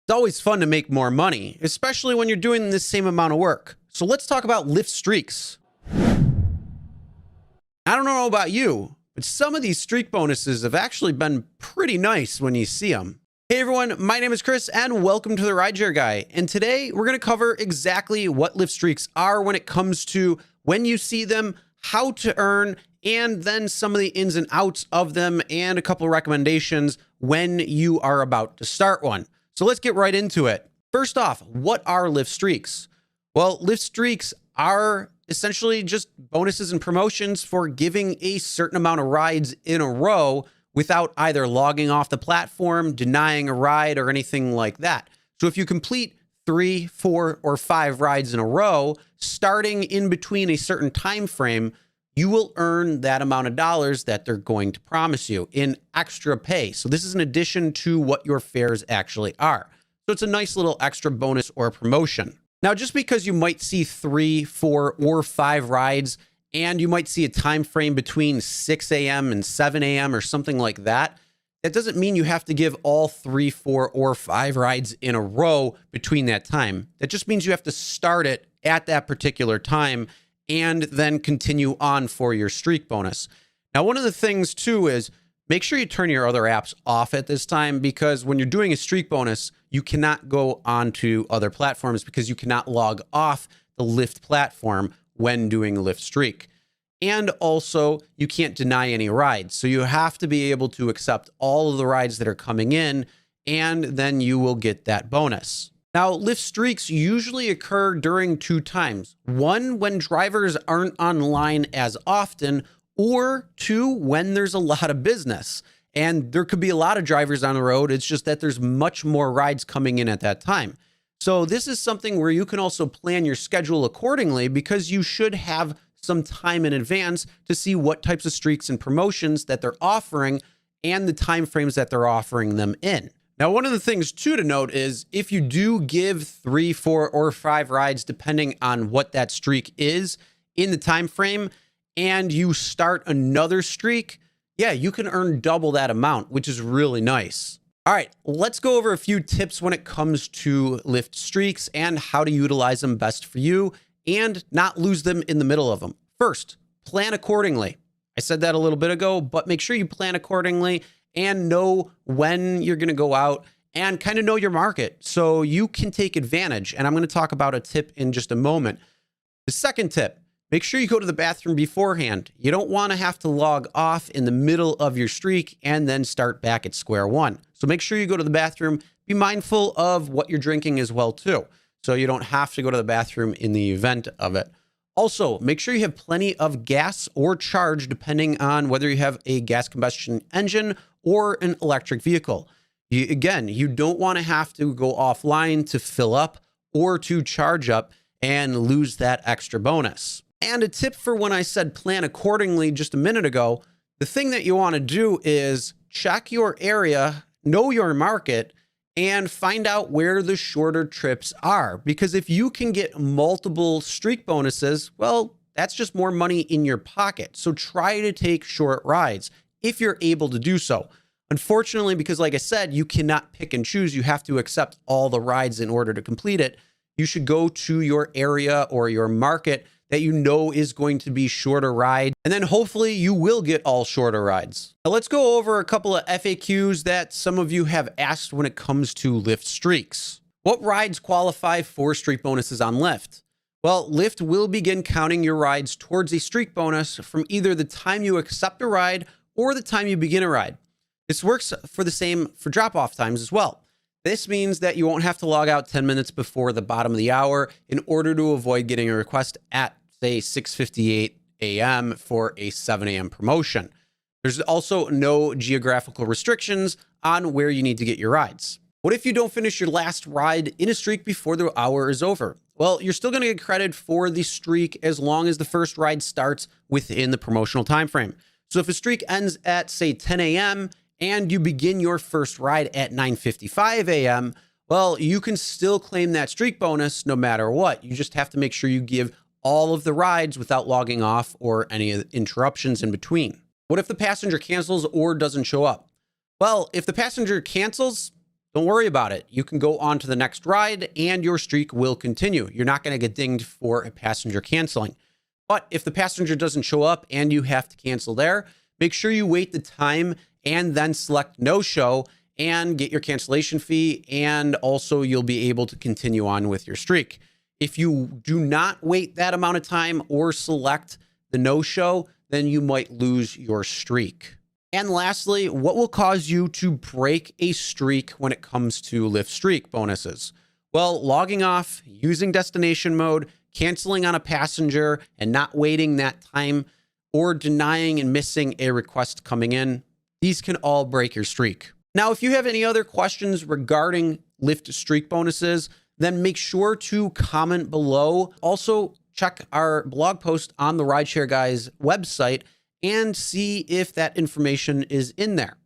It's always fun to make more money, especially when you're doing the same amount of work. So let's talk about Lyft streaks. I don't know about you, but some of these streak bonuses have actually been pretty nice when you see them. Hey everyone, my name is Chris and welcome to the Rideshare Guy. And today we're going to cover exactly what Lyft streaks are when it comes to when you see them, how to earn, and then some of the ins and outs of them and a couple of recommendations when you are about to start one. So let's get right into it. First off, what are Lyft streaks? Well, Lyft streaks are essentially just bonuses and promotions for giving a certain amount of rides in a row without either logging off the platform, denying a ride, or anything like that. So if you complete 3, 4, or 5 rides in a row, starting in between a certain time frame, you will earn that amount of dollars that they're going to promise you in extra pay. So this is in addition to what your fares actually are. So it's a nice little extra bonus or promotion. Now, just because you might see 3, 4, or 5 rides, and you might see a time frame between 6 a.m. and 7 a.m. or something like that, that doesn't mean you have to give all 3, 4, or 5 rides in a row between that time. That just means you have to start it at that particular time and then continue on for your streak bonus. Now, one of the things too is make sure you turn your other apps off at this time, because when you're doing a streak bonus, you cannot go onto other platforms because you cannot log off the Lyft platform when doing Lyft streak. And also you can't deny any rides. So you have to be able to accept all of the rides that are coming in, and then you will get that bonus. Now, Lyft streaks usually occur during 2 times. 1, when drivers aren't online as often, or 2, when there's a lot of business. And there could be a lot of drivers on the road. It's just that there's much more rides coming in at that time. So this is something where you can also plan your schedule accordingly, because you should have some time in advance to see what types of streaks and promotions that they're offering and the time frames that they're offering them in. Now, one of the things too to note is if you do give 3, 4, or 5 rides, depending on what that streak is in the time frame, and you start another streak, yeah, you can earn double that amount, which is really nice. All right, let's go over a few tips when it comes to Lyft streaks and how to utilize them best for you and not lose them in the middle of them. First, plan accordingly. I said that a little bit ago, but make sure you plan accordingly and know when you're going to go out and kind of know your market so you can take advantage. And I'm going to talk about a tip in just a moment. The second tip, make sure you go to the bathroom beforehand. You don't want to have to log off in the middle of your streak and then start back at square one. So make sure you go to the bathroom. Be mindful of what you're drinking as well too, so you don't have to go to the bathroom in the event of it. Also, make sure you have plenty of gas or charge, depending on whether you have a gas combustion engine or an electric vehicle. You don't want to have to go offline to fill up or to charge up and lose that extra bonus. And a tip for when I said plan accordingly just a minute ago, the thing that you want to do is check your area, know your market, and find out where the shorter trips are. Because if you can get multiple streak bonuses, well, that's just more money in your pocket. So try to take short rides if you're able to do so. Unfortunately, because like I said, you cannot pick and choose. You have to accept all the rides in order to complete it. You should go to your area or your market that you know is going to be shorter ride, and then hopefully you will get all shorter rides. Now let's go over a couple of FAQs that some of you have asked when it comes to Lyft streaks. What rides qualify for streak bonuses on Lyft? Well, Lyft will begin counting your rides towards a streak bonus from either the time you accept a ride or the time you begin a ride. This works for the same for drop-off times as well. This means that you won't have to log out 10 minutes before the bottom of the hour in order to avoid getting a request at, say, 6:58 a.m. for a 7 a.m. promotion. There's also no geographical restrictions on where you need to get your rides. What if you don't finish your last ride in a streak before the hour is over? Well, you're still going to get credit for the streak as long as the first ride starts within the promotional time frame. So if a streak ends at, say, 10 a.m. and you begin your first ride at 9:55 a.m., well, you can still claim that streak bonus no matter what. You just have to make sure you give all of the rides without logging off or any interruptions in between. What if the passenger cancels or doesn't show up? Well, if the passenger cancels, don't worry about it. You can go on to the next ride and your streak will continue. You're not going to get dinged for a passenger canceling. But if the passenger doesn't show up and you have to cancel there, make sure you wait the time and then select no show and get your cancellation fee. And also you'll be able to continue on with your streak. If you do not wait that amount of time or select the no show, then you might lose your streak. And lastly, what will cause you to break a streak when it comes to Lyft streak bonuses? Well, logging off, using destination mode, canceling on a passenger and not waiting that time, or denying and missing a request coming in, these can all break your streak. Now, if you have any other questions regarding Lyft streak bonuses, then make sure to comment below. Also, check our blog post on the Rideshare Guy's website and see if that information is in there.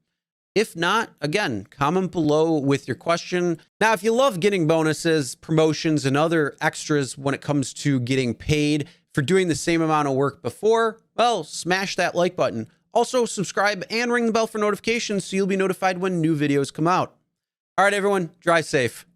If not, again, comment below with your question. Now, if you love getting bonuses, promotions, and other extras when it comes to getting paid for doing the same amount of work before, well, smash that like button. Also, subscribe and ring the bell for notifications so you'll be notified when new videos come out. All right, everyone, drive safe.